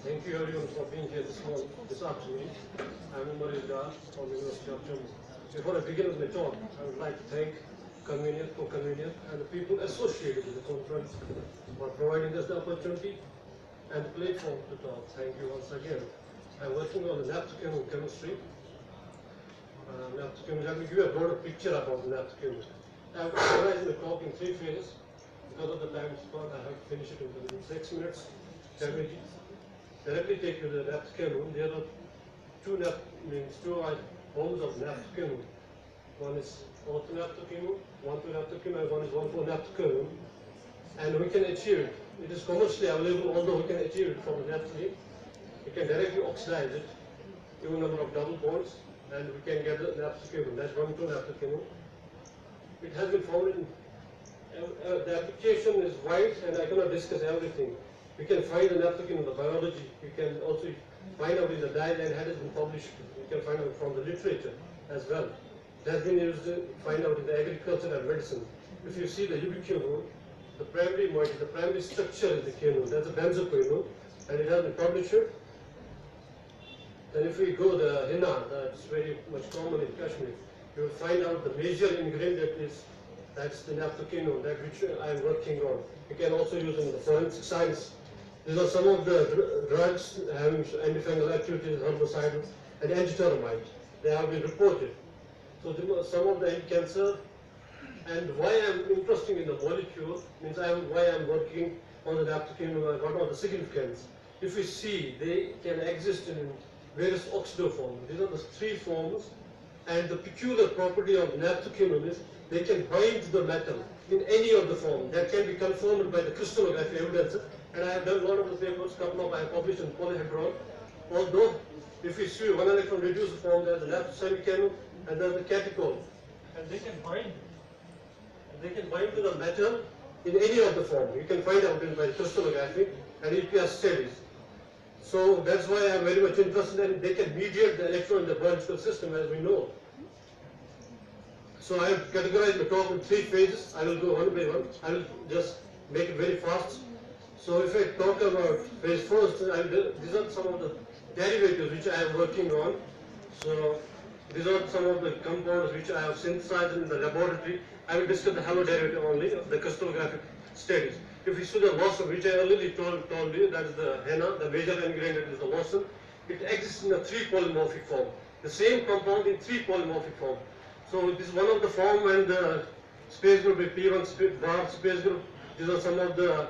Thank you everyone for being here this afternoon. I'm Umar from the University of Jammu. Before I begin with my talk, I would like to thank co-convenient, and the people associated with the conference for providing us the opportunity and the platform to talk. Thank you once again. I'm working on the naphthalene chemistry. Let me give you a broader picture about the naphthalene. I've organized the talk in 3 phases. Because of the time spot, I have to finish it within 6 minutes. Let me directly take you to the naphthalene. There are two forms of naphthalene. One is orthonaphthalene, 1,2-naphthalene, and one is 1,4-naphthalene. And we can achieve it. It is commercially available, although we can achieve it from the naphthalene. We can directly oxidize it, even number of double bonds, and we can get the naphthalene. That's 1,2-naphthalene. It has been found in the application is wide, and I cannot discuss everything. We can find the naphthalene in the biology. We can also find out in the diet, and has been published. We can find out from the literature as well. It has been used to find out in the agriculture and medicine. If you see the ubiquinol, the primary moiety, the primary structure is the quinol. That's a benzoquinol, and it has been published. Then if we go the henna, that's very much common in Kashmir, you will find out the major ingredient that's the naphthalene, that which I am working on. You can also use in the forensic science. These are some of the drugs having antifungal activities, herbicide, and antitermite. They have been reported. So some of the cancer, and why I'm interested in the molecule means why I'm working on the naphthalene, what are the significance. If we see, they can exist in various oxido forms. These are the 3 forms, and the peculiar property of naphthalene is they can bind to the metal in any of the form. That can be confirmed by the crystallography evidence. And I have done one of the papers, couple of I have published in polyhedron. Although, if we see one electron reduced form, there's the naphthalene semiquinol and there's the catechol. And they can bind. And they can bind to the metal in any of the form. You can find out by crystallography and EPS studies. So that's why I'm very much interested in they can mediate the electron in the biological system, as we know. So I have categorized the talk in 3 phases. I will go one by one. I will just make it very fast. So if I talk about phase first, these are some of the derivatives which I am working on. So these are some of the compounds which I have synthesized in the laboratory. I will discuss the halo derivative only, the crystallographic studies. If you see the lawson, which I earlier told you, that is the henna, the major ingredient is the lawson. It exists in a 3 polymorphic form. The same compound in 3 polymorphic form. So this is one of the form, and the space group is P1 bar space group. These are some of the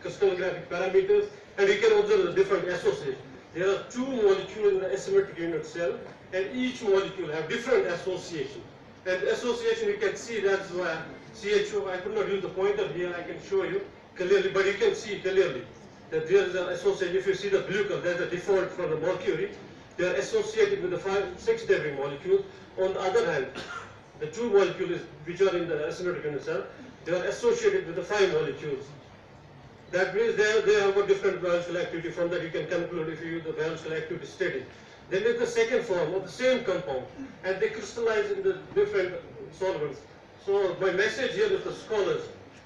crystallographic parameters, and we can observe the different associations. There are 2 molecules in the asymmetric unit cell, and each molecule have different association. And association, you can see that's why CHO, I could not use the pointer here, I can show you clearly, but you can see clearly that there is an association. If you see the blue color, there's a default for the mercury. They are associated with the 5-6 derivative molecules. On the other hand, the 2 molecules which are in the asymmetric unit cell, they are associated with the 5 molecules. That means they have a different biological activity. From that you can conclude if you use the biological activity study. Then there's the second form of the same compound, and they crystallize in the different solvents. So my message here is the scholars,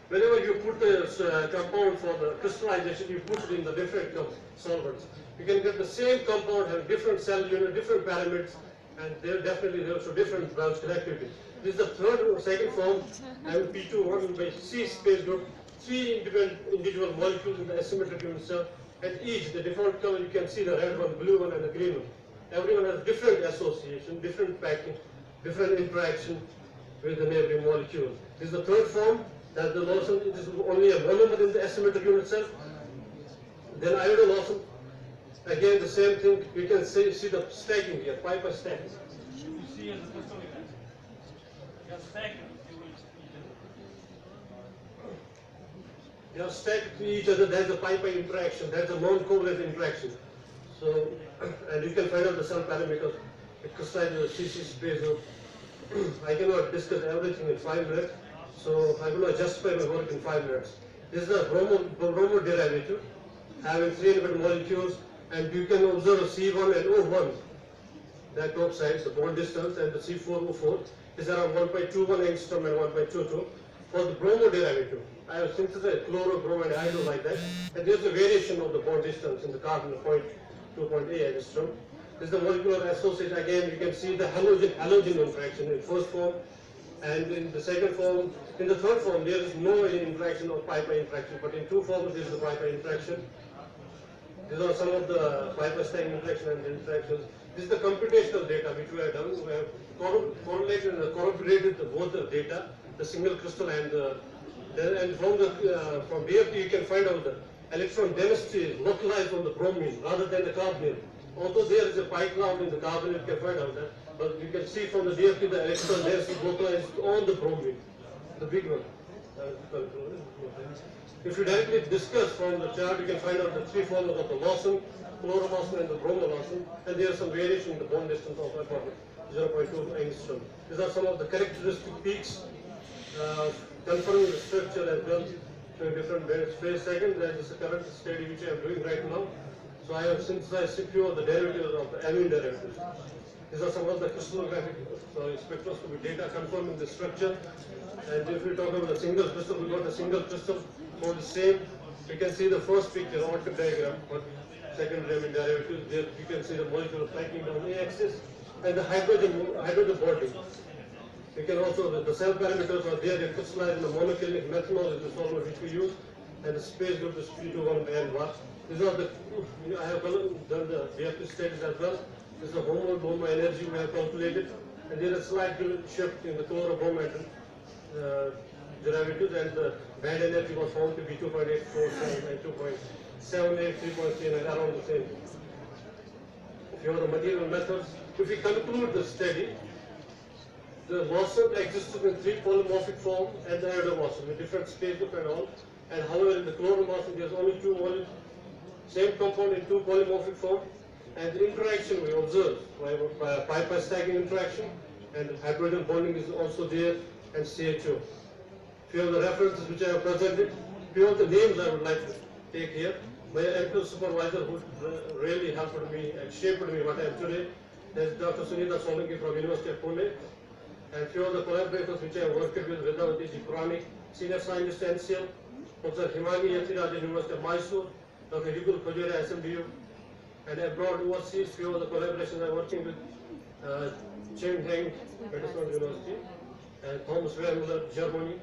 whenever you put the compound for the crystallization, you put it in the different solvents. You can get the same compound, have different cell unit, different parameters, and they're definitely also different biological activity. This is the third or second form, and P2 1 by C space group, 3 individual molecules in the asymmetric unit cell, and each, the default color, you can see the red one, blue one, and the green one. Everyone has different association, different packing, different interaction with the neighboring molecules. This is the third form, that the lawson is only a monomer in the asymmetric unit cell. Then iodolawson, again the same thing, you can see the stacking here, Piper stacking. You see as a crystalline. They are stacked to each other. They are stacked to each other, there's a Piper interaction, there's a non-covalent interaction. So, and you can find out the cell parameters, it crystallizes the CC space group. I cannot discuss everything in 5 minutes, so I will not justify my work in 5 minutes. This is a bromo derivative, having 3 independent molecules, and you can observe C1 and O1, that top sides, the bond distance, and the C4, O4 is around 1.21 angstrom and 1.22. for the bromo derivative. I have synthesized chloro, bromide, hydro like that. And there's a variation of the bond distance in the carbon, 2.8 angstrom. This is the molecular associate. Again, you can see the halogen interaction in first form. And in the second form, in the third form, there is no interaction or pi-pi interaction. But in two forms, there is the pi-pi interaction. These are some of the pi-pi stacking interaction and interactions. This is the computational data which we have done. We have correlated and corroborated both the data, the single crystal and from DFT you can find out the electron density is localized on the bromine rather than the carbonyl. Although there is a pi cloud in the carbonyl, you can find out that, but you can see from the DFT the electron density is localized on the bromine, the big one. If you directly discuss from the chart, you can find out the three formulas of the Lawson, chlorolawson, and the bromolawson, and there is some variation in the bond distance of about 0.2 angstrom. These are some of the characteristic peaks confirming the structure as well to different phase seconds. That is the current study which I am doing right now. So I have synthesized a few of the derivatives of the amine derivatives. These are some of the crystallographic spectroscopy data confirming the structure. And if we talk about a single crystal, we got a single crystal for the same. You can see the first picture, orthogonal diagram, but second amine derivatives. There you can see the molecular flanking down the axis and the hydrogen bonding. You can also, the cell parameters are there, they crystallize in the monoclinic methanol is the solvent which we use, and the space group is P21 and 1. These are the, I have done the reactive studies as well. This is the homo energy we have calculated, and there is a slight shift in the chlorobromide derivatives, and the band energy was found to be 2.847 and 2.78, 3.39, around the same. If you have the material methods, if we conclude the study, the Lawson existed in three polymorphic forms and the iodomorphism with different space group and all. And however, in the chloromorphism, there's only two molecules, same compound in two polymorphic form. And the interaction we observe by a pi-pi stacking interaction, and hydrogen bonding is also there, and CHO. Few of the references which I have presented, few of the names I would like to take here. My actual supervisor who really helped me and shaped me what I am today, there's Dr. Sunita Solanki from University of Pune. And few of the collaborators which I have worked with without the Puranic, Senior Scientist NCL, Professor Himani Yathiraj, University of Mysore, Dr. Rigul Khojera, SMBU, and abroad overseas, few of the collaborations I am working with Cheng Heng, Medicine University, and Thomas Wermuller, Germany,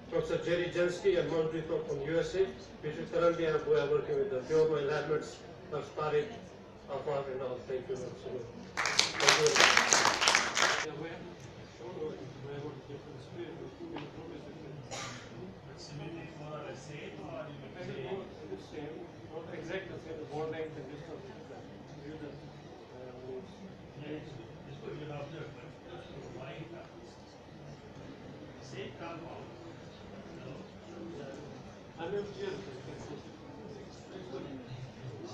Professor Jerry Jensky and Manpreet from USA, which we currently are working with the few of my lab mates, Dr. Tariq, Afar, and all. Thank you very much. Exactly the same, the bond length and distance. Same compound.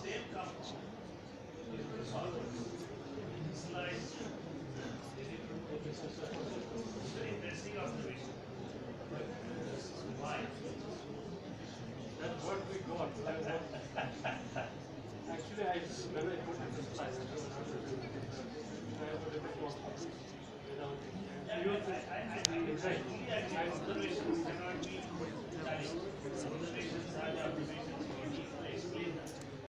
Same compound. Slice. Very interesting observation. Why? That's what we got. Actually, when I put it this slide, I put it before. Observations cannot be studied. Observations are the observations.